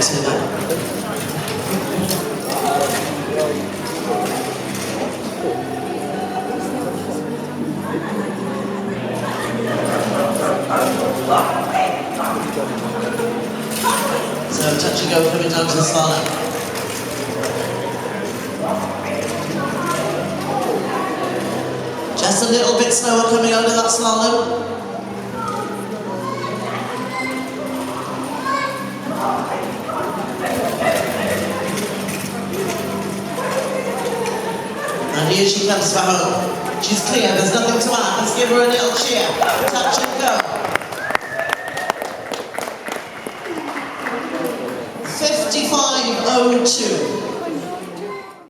So touch and go coming down to the slalom. Just a little bit slower coming over that slalom. And here she comes for home. She's clear, there's nothing to add. Let's give her a little cheer. Touch and go. 55.02.